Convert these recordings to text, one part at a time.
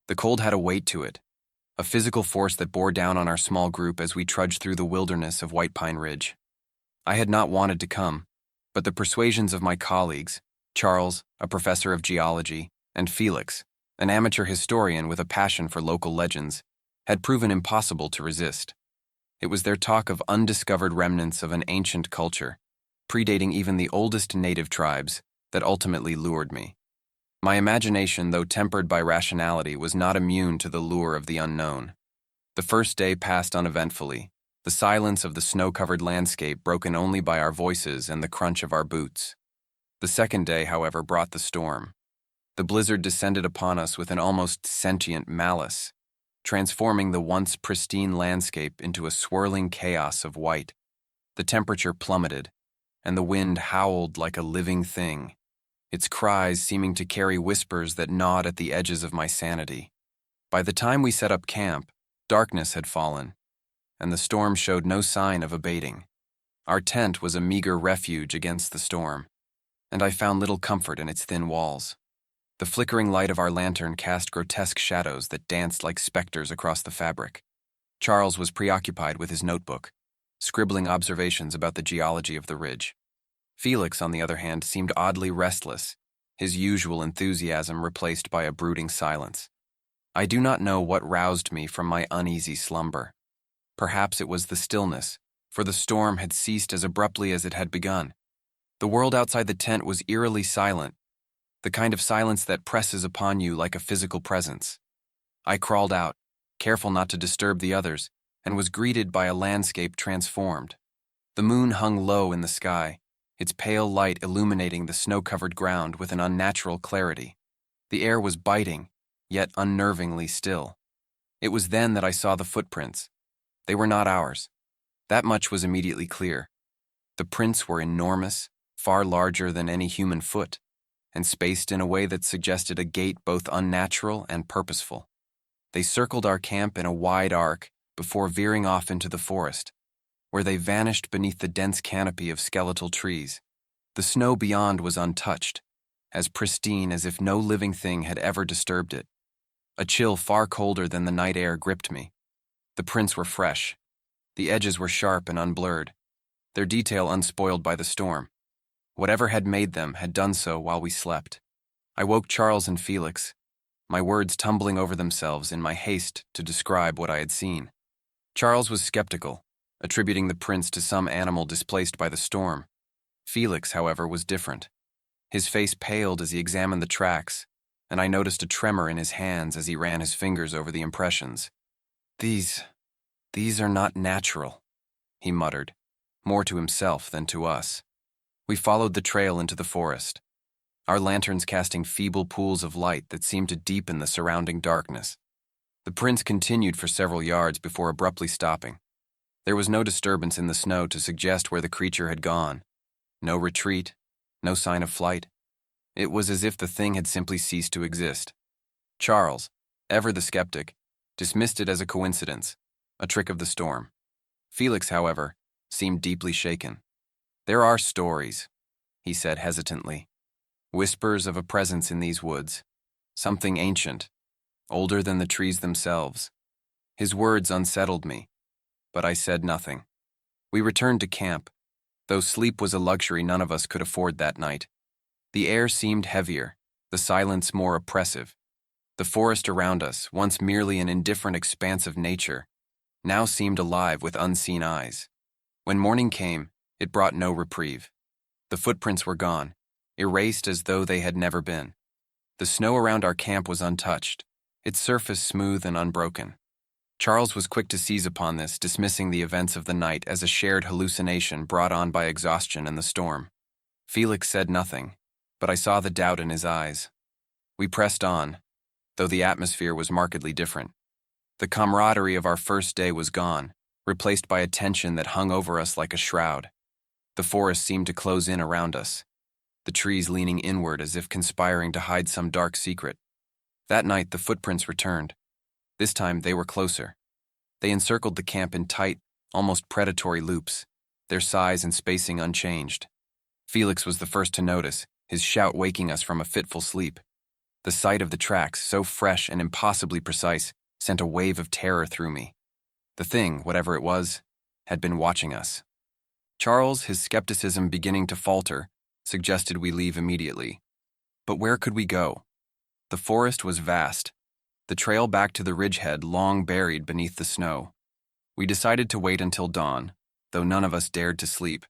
The cold had a weight to it, a physical force that bore down on our small group as we trudged through the wilderness of White Pine Ridge. I had not wanted to come, but the persuasions of my colleagues, Charles, a professor of geology, and Felix, an amateur historian with a passion for local legends, had proven impossible to resist. It was their talk of undiscovered remnants of an ancient culture, predating even the oldest native tribes, that ultimately lured me. My imagination, though tempered by rationality, was not immune to the lure of the unknown. The first day passed uneventfully, the silence of the snow-covered landscape broken only by our voices and the crunch of our boots. The second day, however, brought the storm. The blizzard descended upon us with an almost sentient malice, transforming the once pristine landscape into a swirling chaos of white. The temperature plummeted, and the wind howled like a living thing, its cries seeming to carry whispers that gnawed at the edges of my sanity. By the time we set up camp, darkness had fallen, and the storm showed no sign of abating. Our tent was a meager refuge against the storm, and I found little comfort in its thin walls. The flickering light of our lantern cast grotesque shadows that danced like specters across the fabric. Charles was preoccupied with his notebook, scribbling observations about the geology of the ridge. Felix, on the other hand, seemed oddly restless, his usual enthusiasm replaced by a brooding silence. I do not know what roused me from my uneasy slumber. Perhaps it was the stillness, for the storm had ceased as abruptly as it had begun. The world outside the tent was eerily silent, the kind of silence that presses upon you like a physical presence. I crawled out, careful not to disturb the others, and was greeted by a landscape transformed. The moon hung low in the sky, its pale light illuminating the snow-covered ground with an unnatural clarity. The air was biting, yet unnervingly still. It was then that I saw the footprints. They were not ours. That much was immediately clear. The prints were enormous, far larger than any human foot, and spaced in a way that suggested a gait both unnatural and purposeful. They circled our camp in a wide arc before veering off into the forest, where they vanished beneath the dense canopy of skeletal trees. The snow beyond was untouched, as pristine as if no living thing had ever disturbed it. A chill far colder than the night air gripped me. The prints were fresh. The edges were sharp and unblurred, their detail unspoiled by the storm. Whatever had made them had done so while we slept. I woke Charles and Felix, my words tumbling over themselves in my haste to describe what I had seen. Charles was skeptical, attributing the prints to some animal displaced by the storm. Felix, however, was different. His face paled as he examined the tracks, and I noticed a tremor in his hands as he ran his fingers over the impressions. These are not natural," he muttered, more to himself than to us. We followed the trail into the forest, our lanterns casting feeble pools of light that seemed to deepen the surrounding darkness. The prints continued for several yards before abruptly stopping. There was no disturbance in the snow to suggest where the creature had gone. No retreat, no sign of flight. It was as if the thing had simply ceased to exist. Charles, ever the skeptic, dismissed it as a coincidence, a trick of the storm. Felix, however, seemed deeply shaken. "There are stories," he said hesitantly. "Whispers of a presence in these woods. Something ancient, older than the trees themselves." His words unsettled me, but I said nothing. We returned to camp, though sleep was a luxury none of us could afford that night. The air seemed heavier, the silence more oppressive. The forest around us, once merely an indifferent expanse of nature, now seemed alive with unseen eyes. When morning came, it brought no reprieve. The footprints were gone, erased as though they had never been. The snow around our camp was untouched, its surface smooth and unbroken. Charles was quick to seize upon this, dismissing the events of the night as a shared hallucination brought on by exhaustion and the storm. Felix said nothing, but I saw the doubt in his eyes. We pressed on, though the atmosphere was markedly different. The camaraderie of our first day was gone, replaced by a tension that hung over us like a shroud. The forest seemed to close in around us, the trees leaning inward as if conspiring to hide some dark secret. That night, the footprints returned. This time, they were closer. They encircled the camp in tight, almost predatory loops, their size and spacing unchanged. Felix was the first to notice, his shout waking us from a fitful sleep. The sight of the tracks, so fresh and impossibly precise, sent a wave of terror through me. The thing, whatever it was, had been watching us. Charles, his skepticism beginning to falter, suggested we leave immediately. But where could we go? The forest was vast, the trail back to the ridgehead long buried beneath the snow. We decided to wait until dawn, though none of us dared to sleep.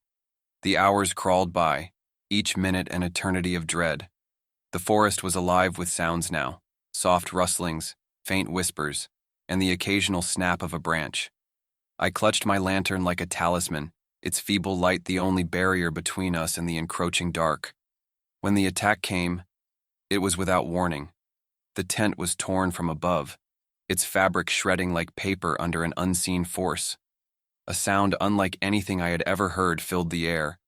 The hours crawled by, each minute an eternity of dread. The forest was alive with sounds now, soft rustlings, faint whispers, and the occasional snap of a branch. I clutched my lantern like a talisman, its feeble light the only barrier between us and the encroaching dark. When the attack came, it was without warning. The tent was torn from above, its fabric shredding like paper under an unseen force. A sound unlike anything I had ever heard filled the air,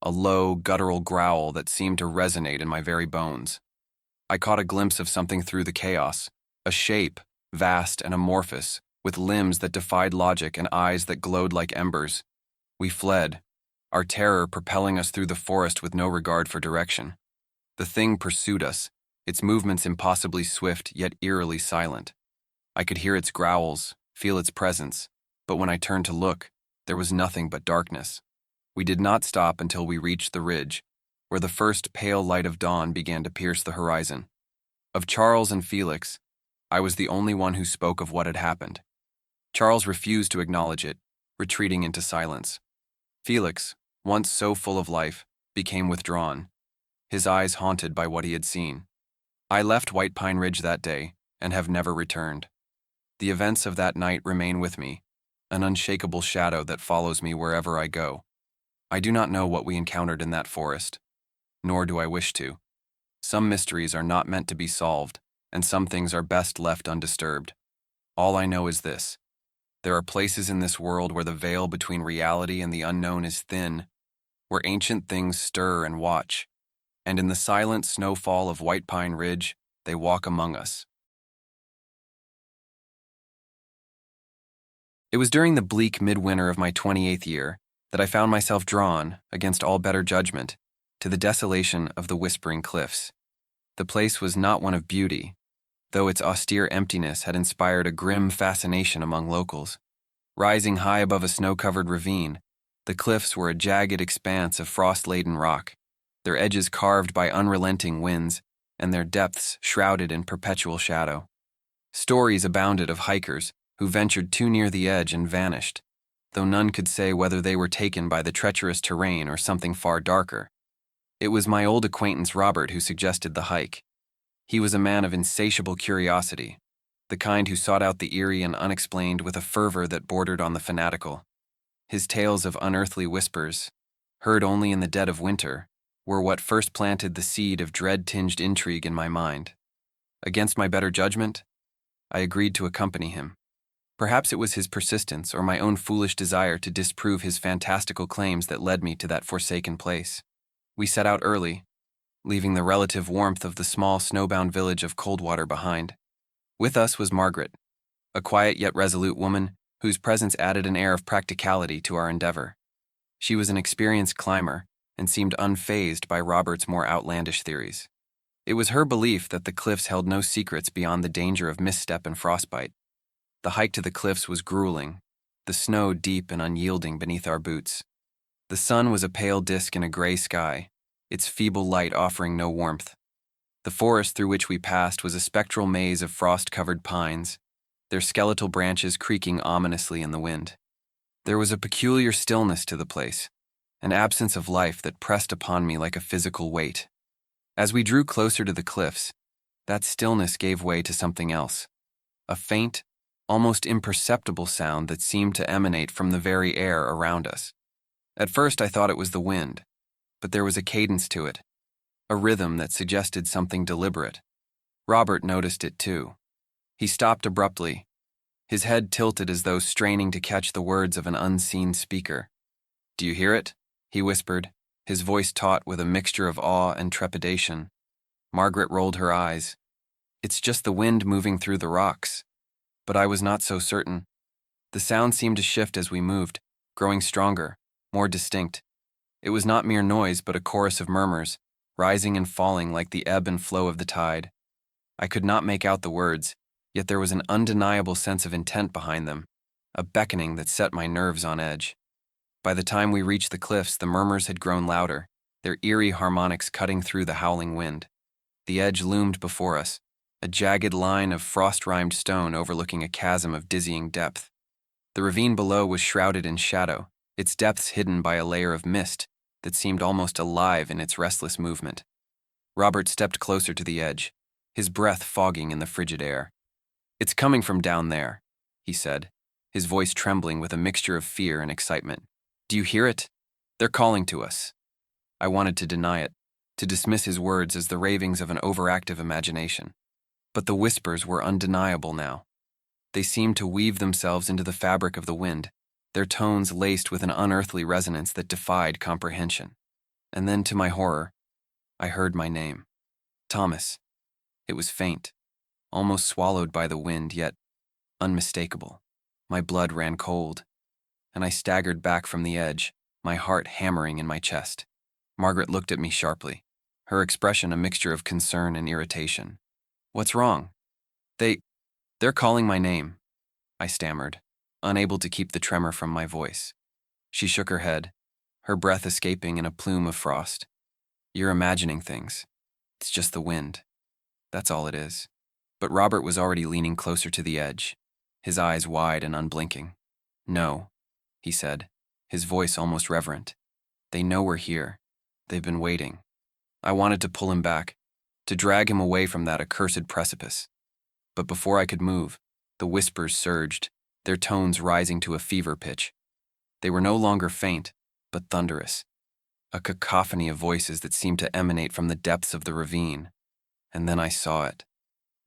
a low, guttural growl that seemed to resonate in my very bones. I caught a glimpse of something through the chaos, a shape, vast and amorphous, with limbs that defied logic and eyes that glowed like embers. We fled, our terror propelling us through the forest with no regard for direction. The thing pursued us, its movements impossibly swift yet eerily silent. I could hear its growls, feel its presence, but when I turned to look, there was nothing but darkness. We did not stop until we reached the ridge, where the first pale light of dawn began to pierce the horizon. Of Charles and Felix, I was the only one who spoke of what had happened. Charles refused to acknowledge it, retreating into silence. Felix, once so full of life, became withdrawn, his eyes haunted by what he had seen. I left White Pine Ridge that day and have never returned. The events of that night remain with me, an unshakable shadow that follows me wherever I go. I do not know what we encountered in that forest, nor do I wish to. Some mysteries are not meant to be solved, and some things are best left undisturbed. All I know is this: there are places in this world where the veil between reality and the unknown is thin, where ancient things stir and watch, and in the silent snowfall of White Pine Ridge, they walk among us. It was during the bleak midwinter of my 28th year that I found myself drawn, against all better judgment, to the desolation of the Whispering Cliffs. The place was not one of beauty, though its austere emptiness had inspired a grim fascination among locals. Rising high above a snow-covered ravine, the cliffs were a jagged expanse of frost-laden rock, their edges carved by unrelenting winds, and their depths shrouded in perpetual shadow. Stories abounded of hikers who ventured too near the edge and vanished, though none could say whether they were taken by the treacherous terrain or something far darker. It was my old acquaintance Robert who suggested the hike. He was a man of insatiable curiosity, the kind who sought out the eerie and unexplained with a fervor that bordered on the fanatical. His tales of unearthly whispers, heard only in the dead of winter, were what first planted the seed of dread-tinged intrigue in my mind. Against my better judgment, I agreed to accompany him. Perhaps it was his persistence or my own foolish desire to disprove his fantastical claims that led me to that forsaken place. We set out early, leaving the relative warmth of the small snowbound village of Coldwater behind. With us was Margaret, a quiet yet resolute woman whose presence added an air of practicality to our endeavor. She was an experienced climber and seemed unfazed by Robert's more outlandish theories. It was her belief that the cliffs held no secrets beyond the danger of misstep and frostbite. The hike to the cliffs was grueling, the snow deep and unyielding beneath our boots. The sun was a pale disk in a gray sky, its feeble light offering no warmth. The forest through which we passed was a spectral maze of frost-covered pines, their skeletal branches creaking ominously in the wind. There was a peculiar stillness to the place, an absence of life that pressed upon me like a physical weight. As we drew closer to the cliffs, that stillness gave way to something else, a faint, almost imperceptible sound that seemed to emanate from the very air around us. At first I thought it was the wind, but there was a cadence to it, a rhythm that suggested something deliberate. Robert noticed it too. He stopped abruptly, his head tilted as though straining to catch the words of an unseen speaker. "Do you hear it?" he whispered, his voice taut with a mixture of awe and trepidation. Margaret rolled her eyes. "It's just the wind moving through the rocks." But I was not so certain. The sound seemed to shift as we moved, growing stronger, more distinct. It was not mere noise but a chorus of murmurs, rising and falling like the ebb and flow of the tide. I could not make out the words, yet there was an undeniable sense of intent behind them, a beckoning that set my nerves on edge. By the time we reached the cliffs, the murmurs had grown louder, their eerie harmonics cutting through the howling wind. The edge loomed before us, a jagged line of frost-rimed stone overlooking a chasm of dizzying depth. The ravine below was shrouded in shadow, its depths hidden by a layer of mist that seemed almost alive in its restless movement. Robert stepped closer to the edge, his breath fogging in the frigid air. "It's coming from down there," he said, his voice trembling with a mixture of fear and excitement. "Do you hear it? They're calling to us." I wanted to deny it, to dismiss his words as the ravings of an overactive imagination. But the whispers were undeniable now. They seemed to weave themselves into the fabric of the wind, their tones laced with an unearthly resonance that defied comprehension. And then, to my horror, I heard my name. Thomas. It was faint, almost swallowed by the wind, yet unmistakable. My blood ran cold, and I staggered back from the edge, my heart hammering in my chest. Margaret looked at me sharply, her expression a mixture of concern and irritation. "What's wrong?" They're calling my name," I stammered, unable to keep the tremor from my voice. She shook her head, her breath escaping in a plume of frost. "You're imagining things. It's just the wind. That's all it is." But Robert was already leaning closer to the edge, his eyes wide and unblinking. "No," he said, his voice almost reverent. "They know we're here. They've been waiting." I wanted to pull him back, to drag him away from that accursed precipice. But before I could move, the whispers surged, their tones rising to a fever pitch. They were no longer faint, but thunderous, a cacophony of voices that seemed to emanate from the depths of the ravine. And then I saw it.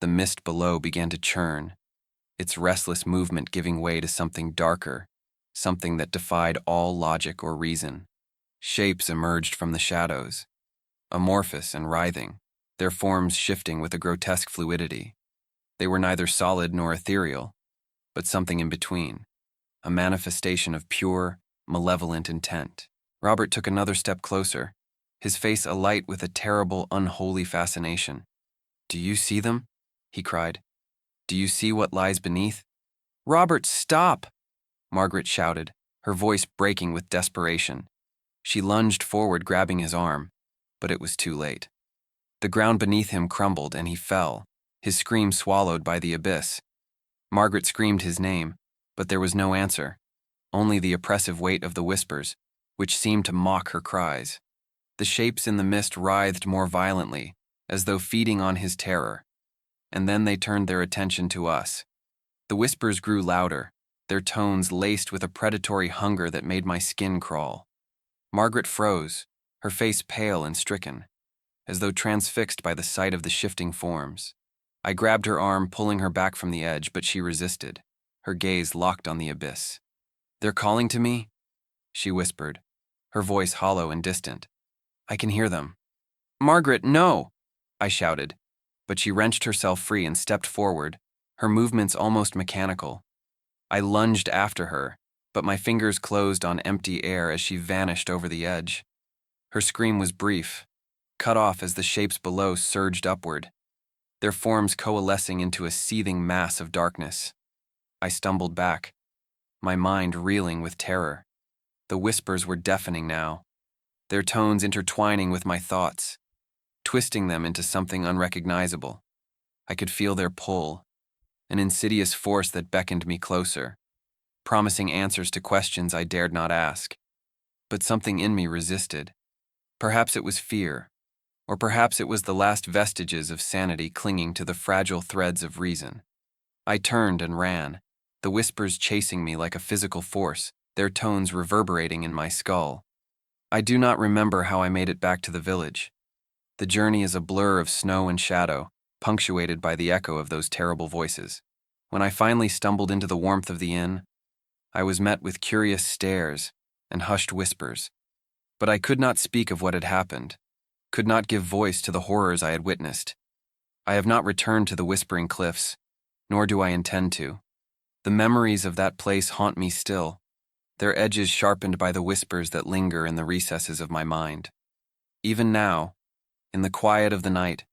The mist below began to churn, its restless movement giving way to something darker, something that defied all logic or reason. Shapes emerged from the shadows, amorphous and writhing, their forms shifting with a grotesque fluidity. They were neither solid nor ethereal, but something in between, a manifestation of pure, malevolent intent. Robert took another step closer, his face alight with a terrible, unholy fascination. "Do you see them?" he cried. "Do you see what lies beneath?" "Robert, stop!" Margaret shouted, her voice breaking with desperation. She lunged forward, grabbing his arm, but it was too late. The ground beneath him crumbled and he fell, his scream swallowed by the abyss. Margaret screamed his name, but there was no answer, only the oppressive weight of the whispers, which seemed to mock her cries. The shapes in the mist writhed more violently, as though feeding on his terror. And then they turned their attention to us. The whispers grew louder, their tones laced with a predatory hunger that made my skin crawl. Margaret froze, her face pale and stricken, as though transfixed by the sight of the shifting forms. I grabbed her arm, pulling her back from the edge, but she resisted, her gaze locked on the abyss. "They're calling to me?" she whispered, her voice hollow and distant. "I can hear them." "Margaret, no!" I shouted, but she wrenched herself free and stepped forward, her movements almost mechanical. I lunged after her, but my fingers closed on empty air as she vanished over the edge. Her scream was brief, cut off as the shapes below surged upward, their forms coalescing into a seething mass of darkness. I stumbled back, my mind reeling with terror. The whispers were deafening now, their tones intertwining with my thoughts, twisting them into something unrecognizable. I could feel their pull, an insidious force that beckoned me closer, promising answers to questions I dared not ask. But something in me resisted. Perhaps it was fear, or perhaps it was the last vestiges of sanity clinging to the fragile threads of reason. I turned and ran, the whispers chasing me like a physical force, their tones reverberating in my skull. I do not remember how I made it back to the village. The journey is a blur of snow and shadow, punctuated by the echo of those terrible voices. When I finally stumbled into the warmth of the inn, I was met with curious stares and hushed whispers. But I could not speak of what had happened, could not give voice to the horrors I had witnessed. I have not returned to the Whispering Cliffs, nor do I intend to. The memories of that place haunt me still, their edges sharpened by the whispers that linger in the recesses of my mind. Even now, in the quiet of the night,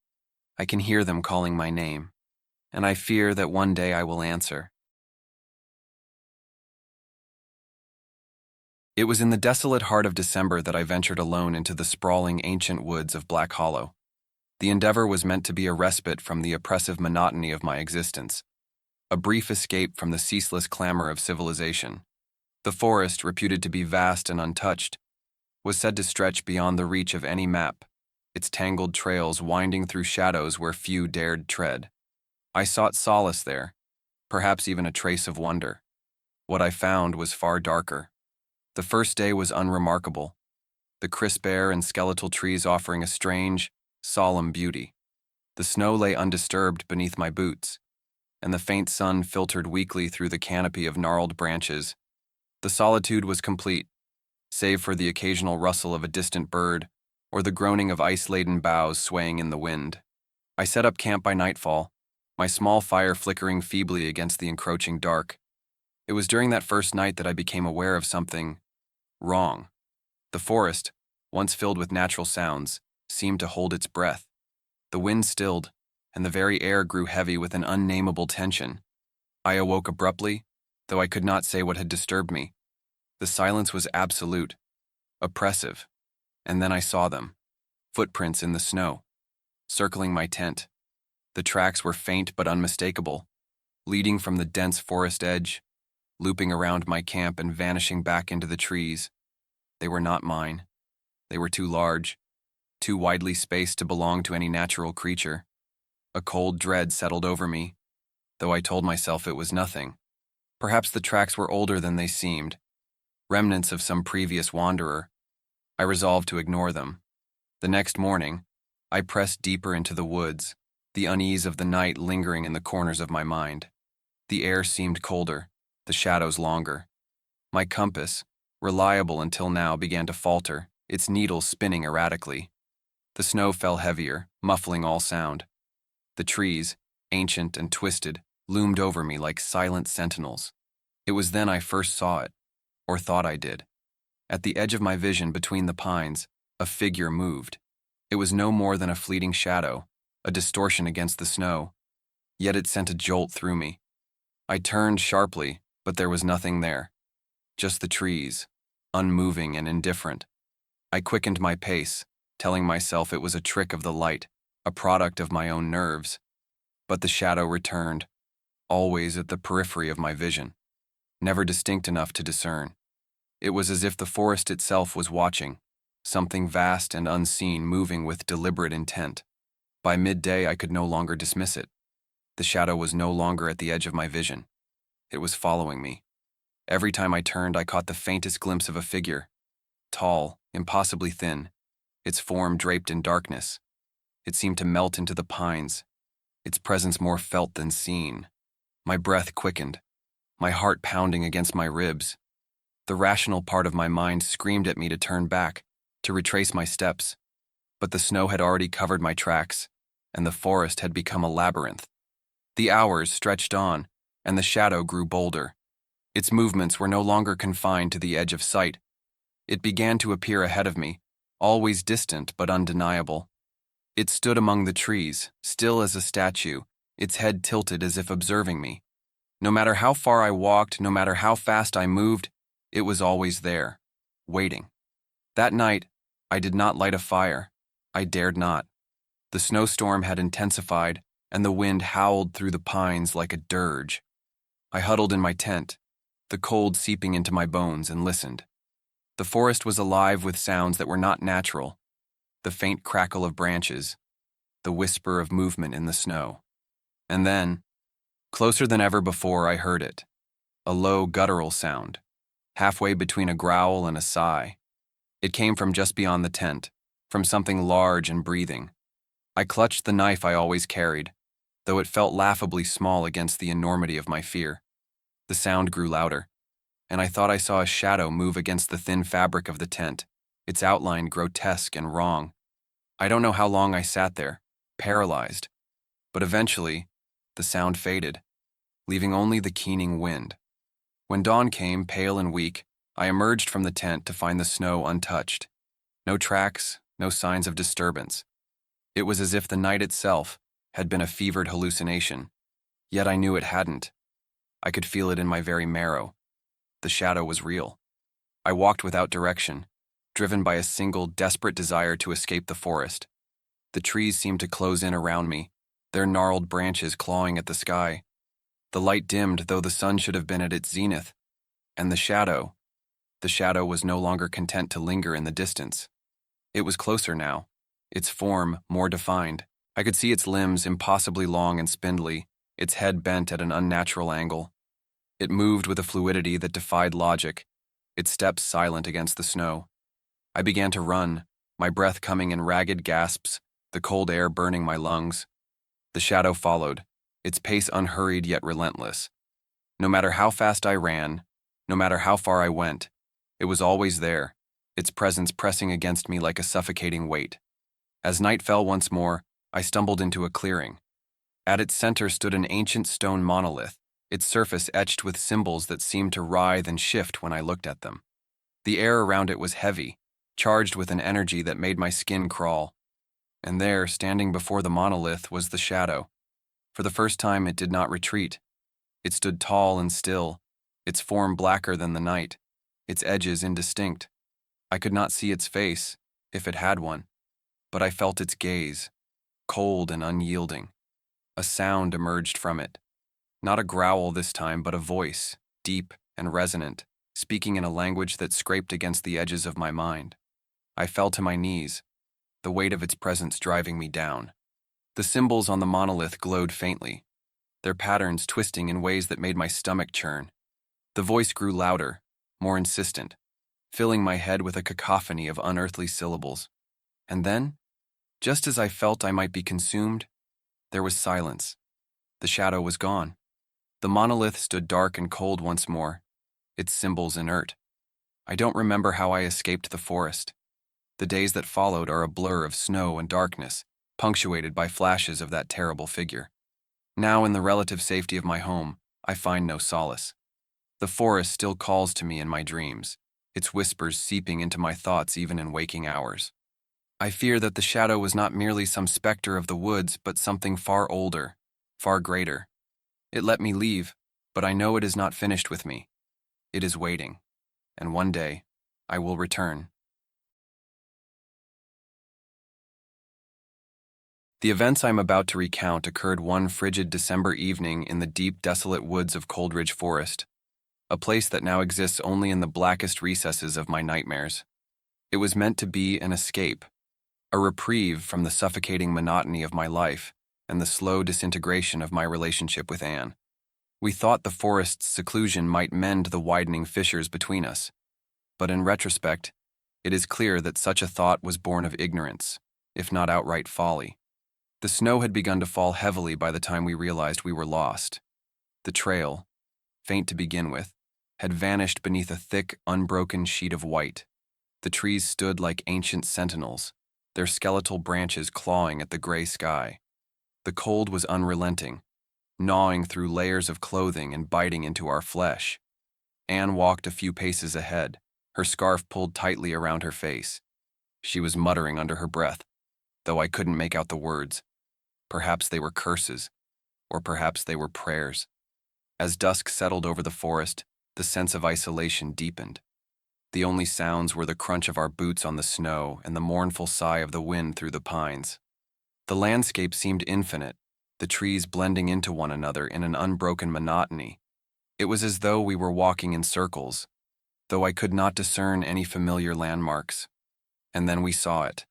I can hear them calling my name, and I fear that one day I will answer. It was in the desolate heart of December that I ventured alone into the sprawling ancient woods of Black Hollow. The endeavor was meant to be a respite from the oppressive monotony of my existence, a brief escape from the ceaseless clamor of civilization. The forest, reputed to be vast and untouched, was said to stretch beyond the reach of any map, its tangled trails winding through shadows where few dared tread. I sought solace there, perhaps even a trace of wonder. What I found was far darker. The first day was unremarkable, the crisp air and skeletal trees offering a strange, solemn beauty. The snow lay undisturbed beneath my boots, and the faint sun filtered weakly through the canopy of gnarled branches. The solitude was complete, save for the occasional rustle of a distant bird or the groaning of ice-laden boughs swaying in the wind. I set up camp by nightfall, my small fire flickering feebly against the encroaching dark. It was during that first night that I became aware of something wrong. The forest, once filled with natural sounds, seemed to hold its breath. The wind stilled, and the very air grew heavy with an unnameable tension. I awoke abruptly, though I could not say what had disturbed me. The silence was absolute, oppressive, and then I saw them, footprints in the snow, circling my tent. The tracks were faint but unmistakable, leading from the dense forest edge, looping around my camp and vanishing back into the trees. They were not mine. They were too large, too widely spaced to belong to any natural creature. A cold dread settled over me, though I told myself it was nothing. Perhaps the tracks were older than they seemed, remnants of some previous wanderer. I resolved to ignore them. The next morning, I pressed deeper into the woods, the unease of the night lingering in the corners of my mind. The air seemed colder, the shadows longer. My compass, reliable until now, began to falter, its needle spinning erratically. The snow fell heavier, muffling all sound. The trees, ancient and twisted, loomed over me like silent sentinels. It was then I first saw it, or thought I did. At the edge of my vision between the pines, a figure moved. It was no more than a fleeting shadow, a distortion against the snow, yet it sent a jolt through me. I turned sharply, but there was nothing there. Just the trees, unmoving and indifferent. I quickened my pace, telling myself it was a trick of the light, a product of my own nerves. But the shadow returned, always at the periphery of my vision, never distinct enough to discern. It was as if the forest itself was watching, something vast and unseen moving with deliberate intent. By midday, I could no longer dismiss it. The shadow was no longer at the edge of my vision. It was following me. Every time I turned, I caught the faintest glimpse of a figure, tall, impossibly thin, its form draped in darkness. It seemed to melt into the pines, its presence more felt than seen. My breath quickened, my heart pounding against my ribs. The rational part of my mind screamed at me to turn back, to retrace my steps. But the snow had already covered my tracks, and the forest had become a labyrinth. The hours stretched on, and the shadow grew bolder. Its movements were no longer confined to the edge of sight. It began to appear ahead of me, always distant but undeniable. It stood among the trees, still as a statue, its head tilted as if observing me. No matter how far I walked, no matter how fast I moved, it was always there, waiting. That night, I did not light a fire. I dared not. The snowstorm had intensified, and the wind howled through the pines like a dirge. I huddled in my tent, the cold seeping into my bones, and listened. The forest was alive with sounds that were not natural, the faint crackle of branches, the whisper of movement in the snow. And then, closer than ever before, I heard it, a low guttural sound, halfway between a growl and a sigh. It came from just beyond the tent, from something large and breathing. I clutched the knife I always carried, though it felt laughably small against the enormity of my fear. The sound grew louder, and I thought I saw a shadow move against the thin fabric of the tent, its outline grotesque and wrong. I don't know how long I sat there, paralyzed, but eventually, the sound faded, leaving only the keening wind. When dawn came, pale and weak, I emerged from the tent to find the snow untouched. No tracks, no signs of disturbance. It was as if the night itself, had been a fevered hallucination, yet I knew it hadn't. I could feel it in my very marrow. The shadow was real. I walked without direction, driven by a single, desperate desire to escape the forest. The trees seemed to close in around me, their gnarled branches clawing at the sky. The light dimmed, though the sun should have been at its zenith. And the shadow was no longer content to linger in the distance. It was closer now, its form more defined. I could see its limbs impossibly long and spindly, its head bent at an unnatural angle. It moved with a fluidity that defied logic, its steps silent against the snow. I began to run, my breath coming in ragged gasps, the cold air burning my lungs. The shadow followed, its pace unhurried yet relentless. No matter how fast I ran, no matter how far I went, it was always there, its presence pressing against me like a suffocating weight. As night fell once more, I stumbled into a clearing. At its center stood an ancient stone monolith, its surface etched with symbols that seemed to writhe and shift when I looked at them. The air around it was heavy, charged with an energy that made my skin crawl. And there, standing before the monolith, was the shadow. For the first time, it did not retreat. It stood tall and still, its form blacker than the night, its edges indistinct. I could not see its face, if it had one, but I felt its gaze, cold and unyielding. A sound emerged from it. Not a growl this time, but a voice, deep and resonant, speaking in a language that scraped against the edges of my mind. I fell to my knees, the weight of its presence driving me down. The symbols on the monolith glowed faintly, their patterns twisting in ways that made my stomach churn. The voice grew louder, more insistent, filling my head with a cacophony of unearthly syllables. And then, just as I felt I might be consumed, there was silence. The shadow was gone. The monolith stood dark and cold once more, its symbols inert. I don't remember how I escaped the forest. The days that followed are a blur of snow and darkness, punctuated by flashes of that terrible figure. Now, in the relative safety of my home, I find no solace. The forest still calls to me in my dreams, its whispers seeping into my thoughts even in waking hours. I fear that the shadow was not merely some specter of the woods, but something far older, far greater. It let me leave, but I know it is not finished with me. It is waiting, and one day, I will return. The events I'm about to recount occurred one frigid December evening in the deep, desolate woods of Coldridge Forest, a place that now exists only in the blackest recesses of my nightmares. It was meant to be an escape, a reprieve from the suffocating monotony of my life and the slow disintegration of my relationship with Anne. We thought the forest's seclusion might mend the widening fissures between us, but in retrospect, it is clear that such a thought was born of ignorance, if not outright folly. The snow had begun to fall heavily by the time we realized we were lost. The trail, faint to begin with, had vanished beneath a thick, unbroken sheet of white. The trees stood like ancient sentinels, their skeletal branches clawing at the gray sky. The cold was unrelenting, gnawing through layers of clothing and biting into our flesh. Anne walked a few paces ahead, her scarf pulled tightly around her face. She was muttering under her breath, though I couldn't make out the words. Perhaps they were curses, or perhaps they were prayers. As dusk settled over the forest, the sense of isolation deepened. The only sounds were the crunch of our boots on the snow and the mournful sigh of the wind through the pines. The landscape seemed infinite, the trees blending into one another in an unbroken monotony. It was as though we were walking in circles, though I could not discern any familiar landmarks. And then we saw it.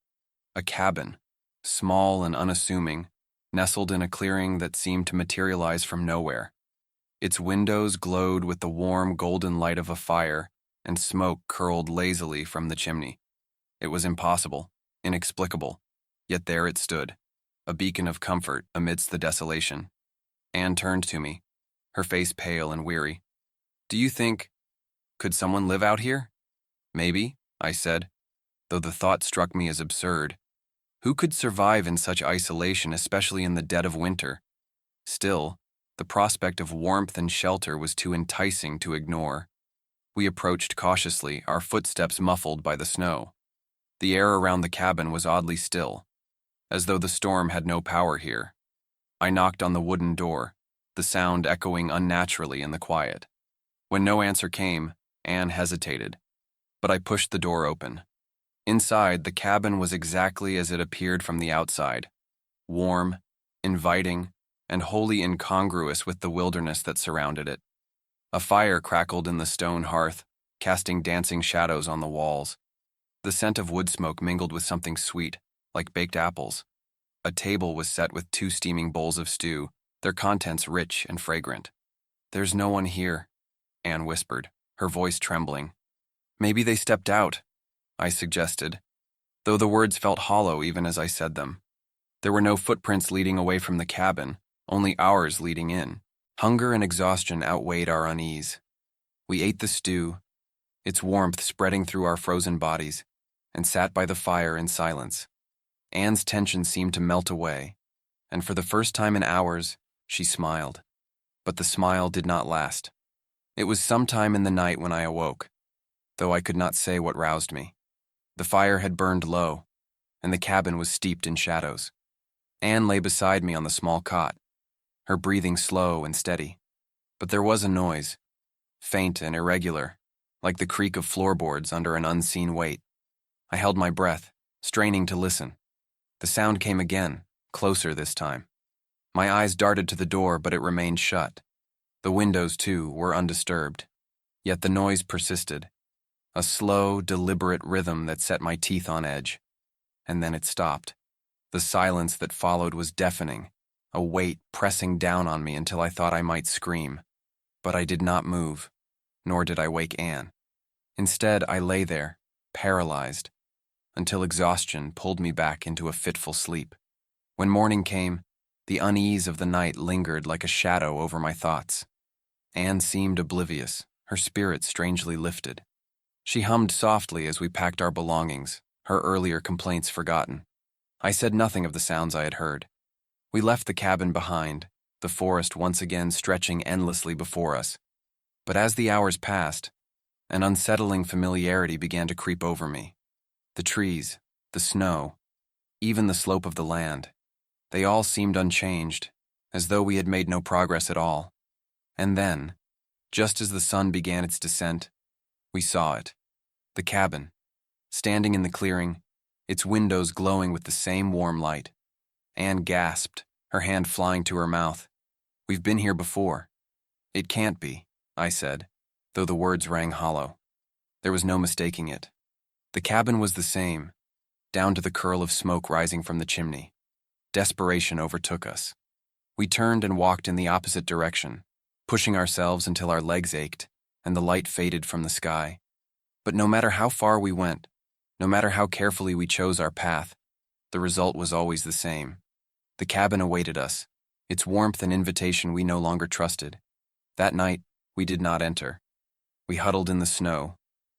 A cabin, small and unassuming, nestled in a clearing that seemed to materialize from nowhere. Its windows glowed with the warm, golden light of a fire, and smoke curled lazily from the chimney. It was impossible, inexplicable, yet there it stood, a beacon of comfort amidst the desolation. Anne turned to me, her face pale and weary. "Do you think, could someone live out here?" "Maybe," I said, though the thought struck me as absurd. Who could survive in such isolation, especially in the dead of winter? Still, the prospect of warmth and shelter was too enticing to ignore. We approached cautiously, our footsteps muffled by the snow. The air around the cabin was oddly still, as though the storm had no power here. I knocked on the wooden door, the sound echoing unnaturally in the quiet. When no answer came, Anne hesitated, but I pushed the door open. Inside, the cabin was exactly as it appeared from the outside, warm, inviting, and wholly incongruous with the wilderness that surrounded it. A fire crackled in the stone hearth, casting dancing shadows on the walls. The scent of wood smoke mingled with something sweet, like baked apples. A table was set with 2 steaming bowls of stew, their contents rich and fragrant. "There's no one here," Anne whispered, her voice trembling. "Maybe they stepped out," I suggested, though the words felt hollow even as I said them. There were no footprints leading away from the cabin, only ours leading in. Hunger and exhaustion outweighed our unease. We ate the stew, its warmth spreading through our frozen bodies, and sat by the fire in silence. Anne's tension seemed to melt away, and for the first time in hours, she smiled. But the smile did not last. It was sometime in the night when I awoke, though I could not say what roused me. The fire had burned low, and the cabin was steeped in shadows. Anne lay beside me on the small cot, her breathing slow and steady. But there was a noise, faint and irregular, like the creak of floorboards under an unseen weight. I held my breath, straining to listen. The sound came again, closer this time. My eyes darted to the door, but it remained shut. The windows, too, were undisturbed. Yet the noise persisted, a slow, deliberate rhythm that set my teeth on edge. And then it stopped. The silence that followed was deafening, a weight pressing down on me until I thought I might scream. But I did not move, nor did I wake Anne. Instead, I lay there, paralyzed, until exhaustion pulled me back into a fitful sleep. When morning came, the unease of the night lingered like a shadow over my thoughts. Anne seemed oblivious, her spirit strangely lifted. She hummed softly as we packed our belongings, her earlier complaints forgotten. I said nothing of the sounds I had heard. We left the cabin behind, the forest once again stretching endlessly before us. But as the hours passed, an unsettling familiarity began to creep over me. The trees, the snow, even the slope of the land, they all seemed unchanged, as though we had made no progress at all. And then, just as the sun began its descent, we saw it. The cabin, standing in the clearing, its windows glowing with the same warm light. Anne gasped, her hand flying to her mouth. "We've been here before." "It can't be," I said, though the words rang hollow. There was no mistaking it. The cabin was the same, down to the curl of smoke rising from the chimney. Desperation overtook us. We turned and walked in the opposite direction, pushing ourselves until our legs ached and the light faded from the sky. But no matter how far we went, no matter how carefully we chose our path, the result was always the same. The cabin awaited us, its warmth and invitation we no longer trusted. That night, we did not enter. We huddled in the snow,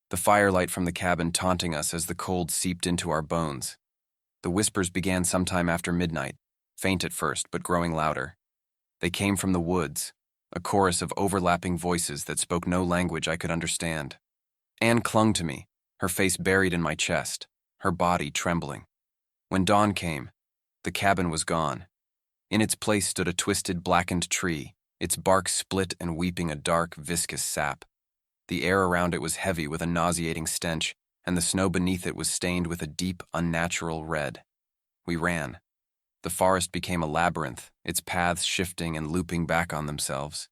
the firelight from the cabin taunting us as the cold seeped into our bones. The whispers began sometime after midnight, faint at first but growing louder. They came from the woods, a chorus of overlapping voices that spoke no language I could understand. Anne clung to me, her face buried in my chest, her body trembling. When dawn came, the cabin was gone. In its place stood a twisted, blackened tree, its bark split and weeping a dark, viscous sap. The air around it was heavy with a nauseating stench, and the snow beneath it was stained with a deep, unnatural red. We ran. The forest became a labyrinth, its paths shifting and looping back on themselves.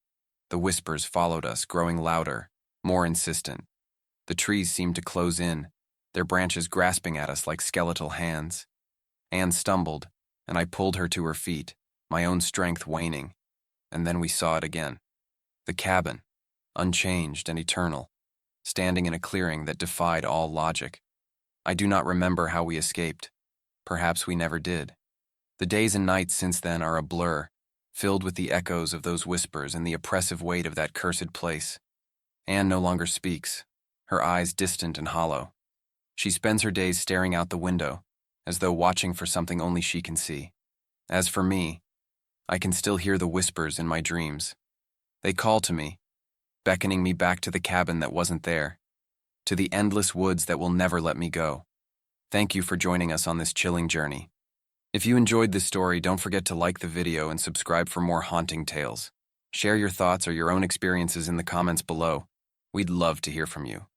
The whispers followed us, growing louder, more insistent. The trees seemed to close in, their branches grasping at us like skeletal hands. Anne stumbled, and I pulled her to her feet, my own strength waning. And then we saw it again. The cabin, unchanged and eternal, standing in a clearing that defied all logic. I do not remember how we escaped. Perhaps we never did. The days and nights since then are a blur, filled with the echoes of those whispers and the oppressive weight of that cursed place. Anne no longer speaks, her eyes distant and hollow. She spends her days staring out the window, as though watching for something only she can see. As for me, I can still hear the whispers in my dreams. They call to me, beckoning me back to the cabin that wasn't there, to the endless woods that will never let me go. Thank you for joining us on this chilling journey. If you enjoyed this story, don't forget to like the video and subscribe for more haunting tales. Share your thoughts or your own experiences in the comments below. We'd love to hear from you.